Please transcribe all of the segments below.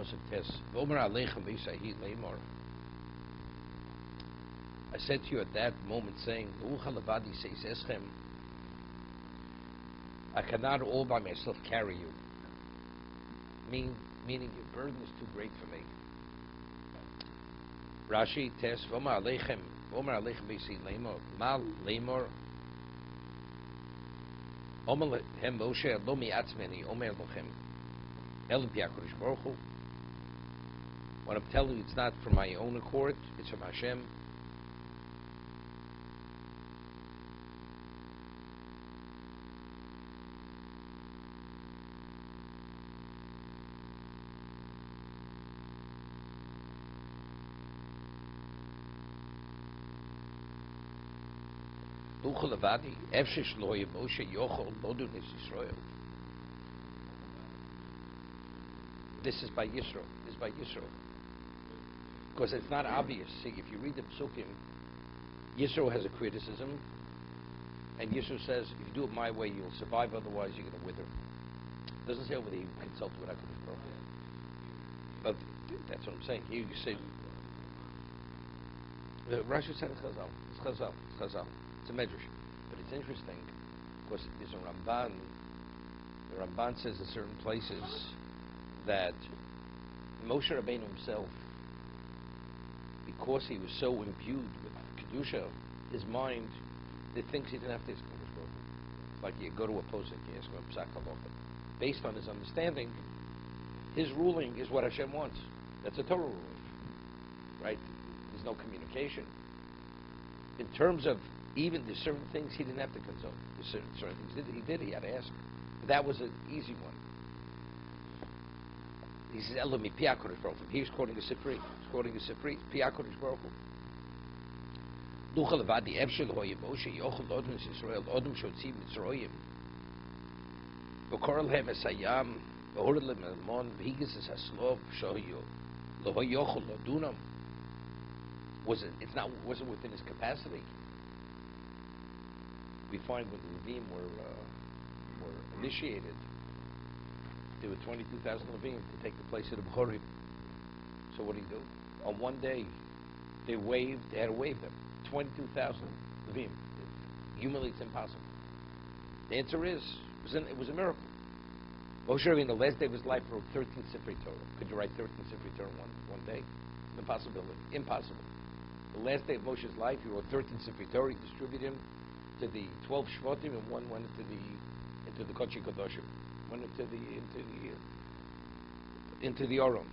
Pasuk Tes. Vomer Aleichem V'Yisahi Leimor. I said to you at that moment, saying, Uchalavadi says Eschem, I cannot all by myself carry you. Meaning your burden is too great for me. Rashi Tes Vomer Aleichem V'Yisahi Leimor. Mal Leimor. Omer Hem Moshe Lo Mi'atzmeni Omer Lochem. El B'Yakodesh Baruch Hu. What I'm telling you, it's not from my own accord, it's from Hashem. Duchalavadi, Efshish Loye Moshe Yochol Lodu Nis Yisrael. This is by Yisro. This is by Yisro. Because it's not obvious. See, if you read the Psukim, Yisro has a criticism, and Yisro says, if you do it my way, you'll survive, otherwise you're going to wither. It doesn't say over there you consult with HaKadosh Baruch Hu. But that's what I'm saying. Here you say, Rashi said it's Chazal. It's Chazal. It's Chazal. It's a Medrash. But it's interesting, because there's a Ramban. The Ramban says in certain places that Moshe Rabbeinu himself, because he was so imbued with Kedusha, his mind, the things he didn't have to ask HaKadosh Baruch Hu. It's like you go to a posek, you ask him Psak Halacha. Based on his understanding, his ruling is what Hashem wants. That's a Torah ruling, right? There's no communication. In terms of even the certain things he didn't have to consult. There's certain things he did, he had to ask. That was an easy one. He says, Elomi Piyakodesh Baruch Hu. He's quoting a Sifri. He's quoting a Sifri. Piyakodesh Baruch Hu. Duchal Vadi Evshel Hoye Moshe Yochel Odom Yisrael Odom Shotzi Mitzroyim. V'korel Hem Esayam V'horel Lem Elmon V'higis Es Haslov Shoyo Loho Yochel Lodunam. Wasn't within his capacity. We find when the Levim were initiated, there were 22,000 Levim to take the place of the devorim. So what do you do? On one day, they had to waive them. 22,000 Levim. Humanly, it's impossible. The answer is, it was a miracle. Moshe Rabbeinu, the last day of his life, wrote 13 Sifrei Torah. Could you write 13 Sifrei Torah in one day? Impossibility. Impossible. The last day of Moshe's life, he wrote 13 Sifrei Torah. He distributed them to the 12 Shvatim, and one went into the Kodesh Kodoshim. Went into the Aron.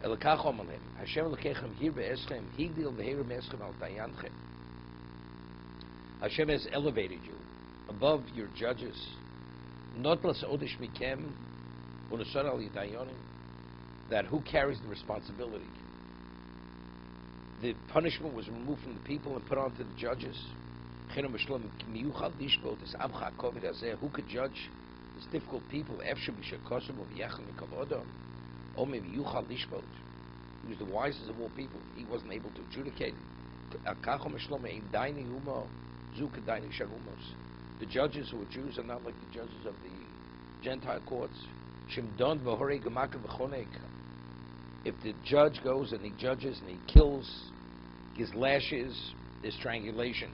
Elakach omalem. Hashem lekechem hir be'eschem higdil v'heir me'eschem al dayanchem. Hashem has elevated you above your judges. Notlas odish mikem u'nesar al yidayonim. That who carries the responsibility? The punishment was removed from the people and put onto the judges. Who could judge this difficult people? He was the wisest of all people. He wasn't able to adjudicate. The judges who are Jews are not like the judges of the Gentile courts. If the judge goes and he judges and he kills, gives lashes, there's strangulation.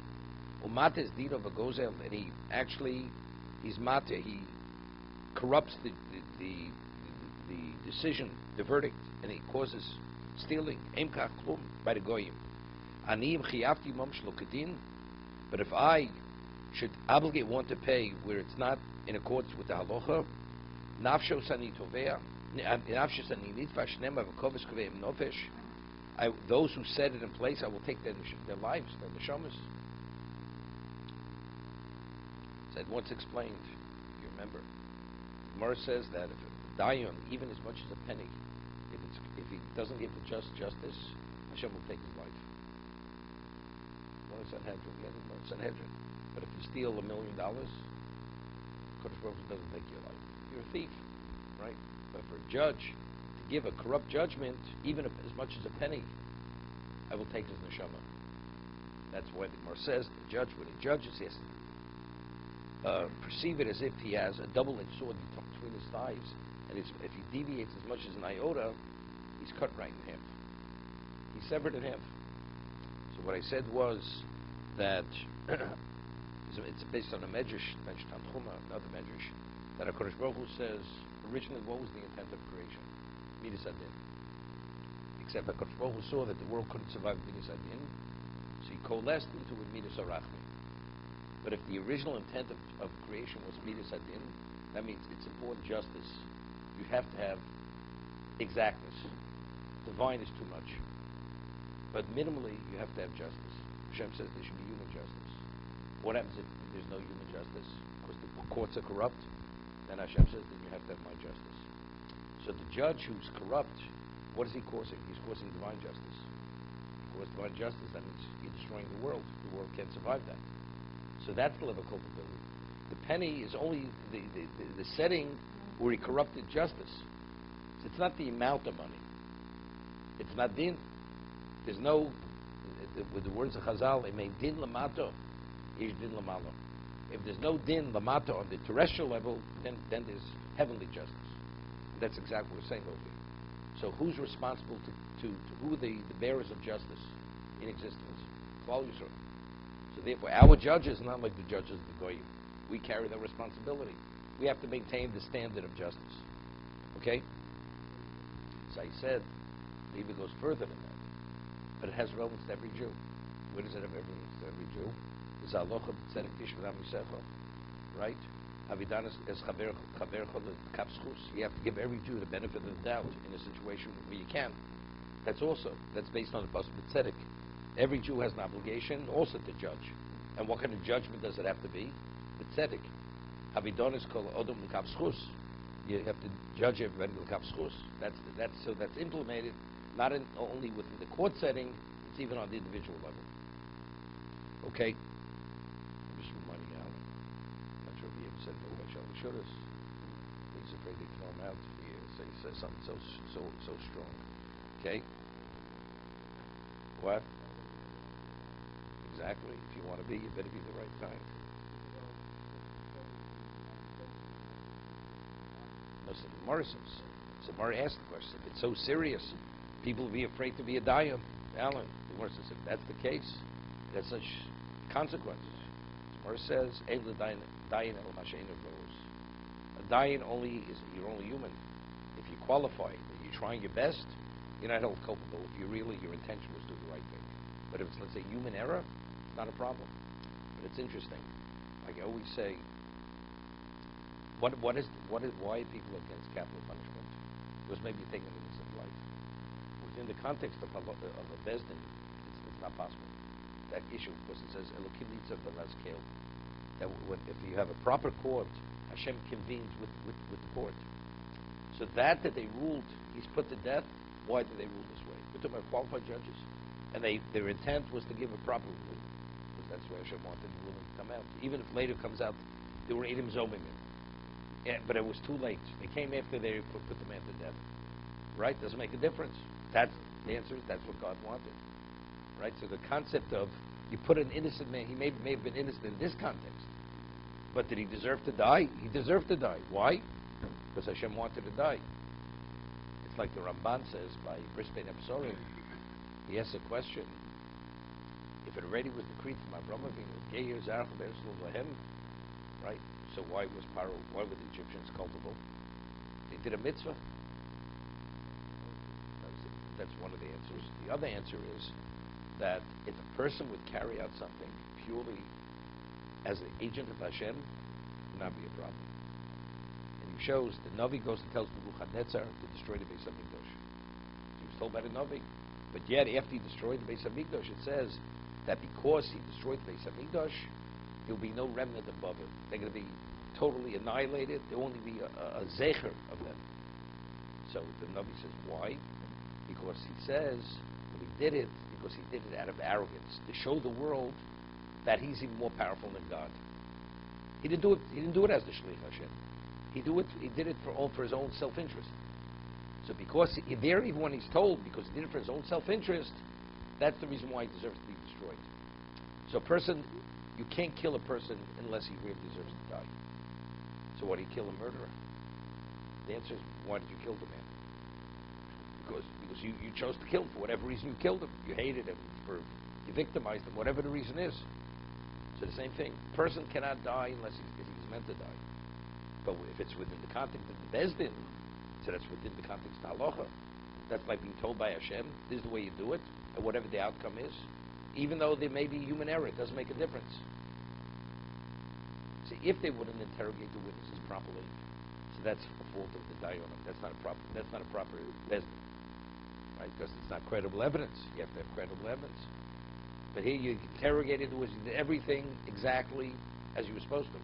Umata is Dino Vagozel, and he's Mata, he corrupts the decision, the verdict, and he causes stealing, Emkach Klum, by the Goyim. Aniyim Chiyavti Mom Shlokadin, but if I should obligate one to pay where it's not in accordance with the halacha, Nafsho Sani Tovea, Nafsho Sani Nitva Shnema Vakovis Kaveim Nofesh, those who set it in place, I will take their lives, their neshamas. Said once explained, if you remember, Gemara says that if a dayan, even as much as a penny, if he doesn't give the just justice, Hashem will take his life. One is Sanhedrin. But if you steal $1 million, Kodesh Baruch Hu doesn't take your life. You're a thief, right? But for a judge to give a corrupt judgment, even if as much as a penny, I will take his neshama. That's why the Gemara says the judge, when he judges, he has to perceive it as if he has a double-edged sword between his thighs, and if he deviates as much as an iota, he's cut right in half. He's severed in half. So what I said was that it's based on a medrash, another medrash, that HaKadosh Baruch Hu says, originally, what was the intent of creation? Midas Adin. Except HaKadosh Baruch Hu saw that the world couldn't survive Midas Adin, so he coalesced into it Midas Arachmi. But if the original intent of creation was Midas Adin, that means it's important justice. You have to have exactness. Divine is too much. But minimally, you have to have justice. Hashem says there should be human justice. What happens if there's no human justice? Because the courts are corrupt, then Hashem says then you have to have my justice. So the judge who's corrupt, what is he causing? He's causing divine justice. He causes divine justice, that means you're destroying the world. The world can't survive that. So that's the level of culpability. The penny is only the setting where he corrupted justice. So it's not the amount of money. It's not din. There's no, with the words of Chazal, it may din lamato, ish din lamalo. If there's no din lamato on the terrestrial level, then there's heavenly justice. And that's exactly what we're saying over here. So who's responsible to who are the bearers of justice in existence? Klal Yisrael. So therefore, our judges, not like the judges of the Goyim, we carry that responsibility. We have to maintain the standard of justice. Okay? So I said, it even goes further than that. But it has relevance to every Jew. Where does it have relevance to every Jew? Is alocha b'tzedek tishv'dam yisecha, right? Avidan es chavercha l'kapschus. You have to give every Jew the benefit of the doubt in a situation where you can. That's based on the pasuk b'tzedek. Every Jew has an obligation also to judge. And what kind of judgment does it have to be? B'tzedek. Avidan es kol odom l'kapschus. You have to judge everybody l'kapschus. That's implemented not only within the court setting, it's even on the individual level. Okay? I'm just reminding Alan. Not sure if he ever said anything about Shalom Shudas. He's afraid they throw him out. He says something so strong. Okay? What? Exactly. If you want to be, you better be the right kind. No, so the Gemara says. So Gemara asked the question. If it's so serious, people will be afraid to be a dayan. Alan, the Gemara says, if that's the case, it has such consequences. The Gemara says, dayan el masheinu v'los. A dayan you're only human. If you qualify, if you're trying your best, you're not held culpable. If your intention was to do the right thing. But if it's, let's say, human error, it's not a problem. But it's interesting. Like I always say, why are people against capital punishment? Because maybe taking an innocent life. Within the context of a bezdin, it's not possible. That issue, because it says Elokim Nitzav B'Razkel, that if you have a proper court, Hashem convenes with the court. So that they ruled, he's put to death. Why did they rule this way? We're talking about qualified judges, and their intent was to give a proper ruling, because that's why Hashem wanted the ruling to come out. Even if later comes out, there were Edom Zomim. Yeah, but it was too late. They came after they put the man to death. Right? Doesn't make a difference. That's the answer. That's what God wanted. Right? So the concept of you put an innocent man, he may have been innocent in this context, but did he deserve to die? He deserved to die. Why? Because Hashem wanted to die. It's like the Ramban says by Brisbane Absorim. He asks a question. If it already was decreed from Avraham Avinu, right? So why were the Egyptians culpable? They did a mitzvah. That's one of the answers. The other answer is that if a person would carry out something purely as an agent of Hashem, it would not be a problem. And he shows the Navi goes and tells Nebuchadnezzar to destroy the Beis Hamikdash. He was told by the Navi. But yet, after he destroyed the Beis Hamikdash, it says that because he destroyed the Beis Hamikdash, there will be no remnant above it. They're going to be totally annihilated. There will only be a zecher of them. So the Navi says, why? Because he says, he did it because he did it out of arrogance, to show the world that he's even more powerful than God. He didn't do it as the Shlich Hashem. He did it for his own self-interest. So because even when he's told, because he did it for his own self-interest, that's the reason why he deserves to be destroyed. So a person You can't kill a person unless he really deserves to die. So why do you kill a murderer? The answer is, why did you kill the man? Because you chose to kill him for whatever reason you killed him. You hated him, you victimized him, whatever the reason is. So the same thing. A person cannot die unless if he's meant to die. But if it's within the context of the Beis Din, so that's within the context of halacha. That's by being told by Hashem, this is the way you do it, and whatever the outcome is. Even though there may be human error, it doesn't make a difference. See, if they wouldn't interrogate the witnesses properly, so that's a fault of the dayanim. That's not a proper Beis Din, right? Because it's not credible evidence. You have to have credible evidence. But here you interrogated the witnesses, did everything exactly as you were supposed to.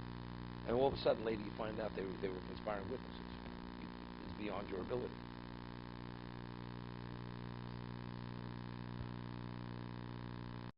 And all of a sudden, later, you find out they were conspiring witnesses. It's beyond your ability.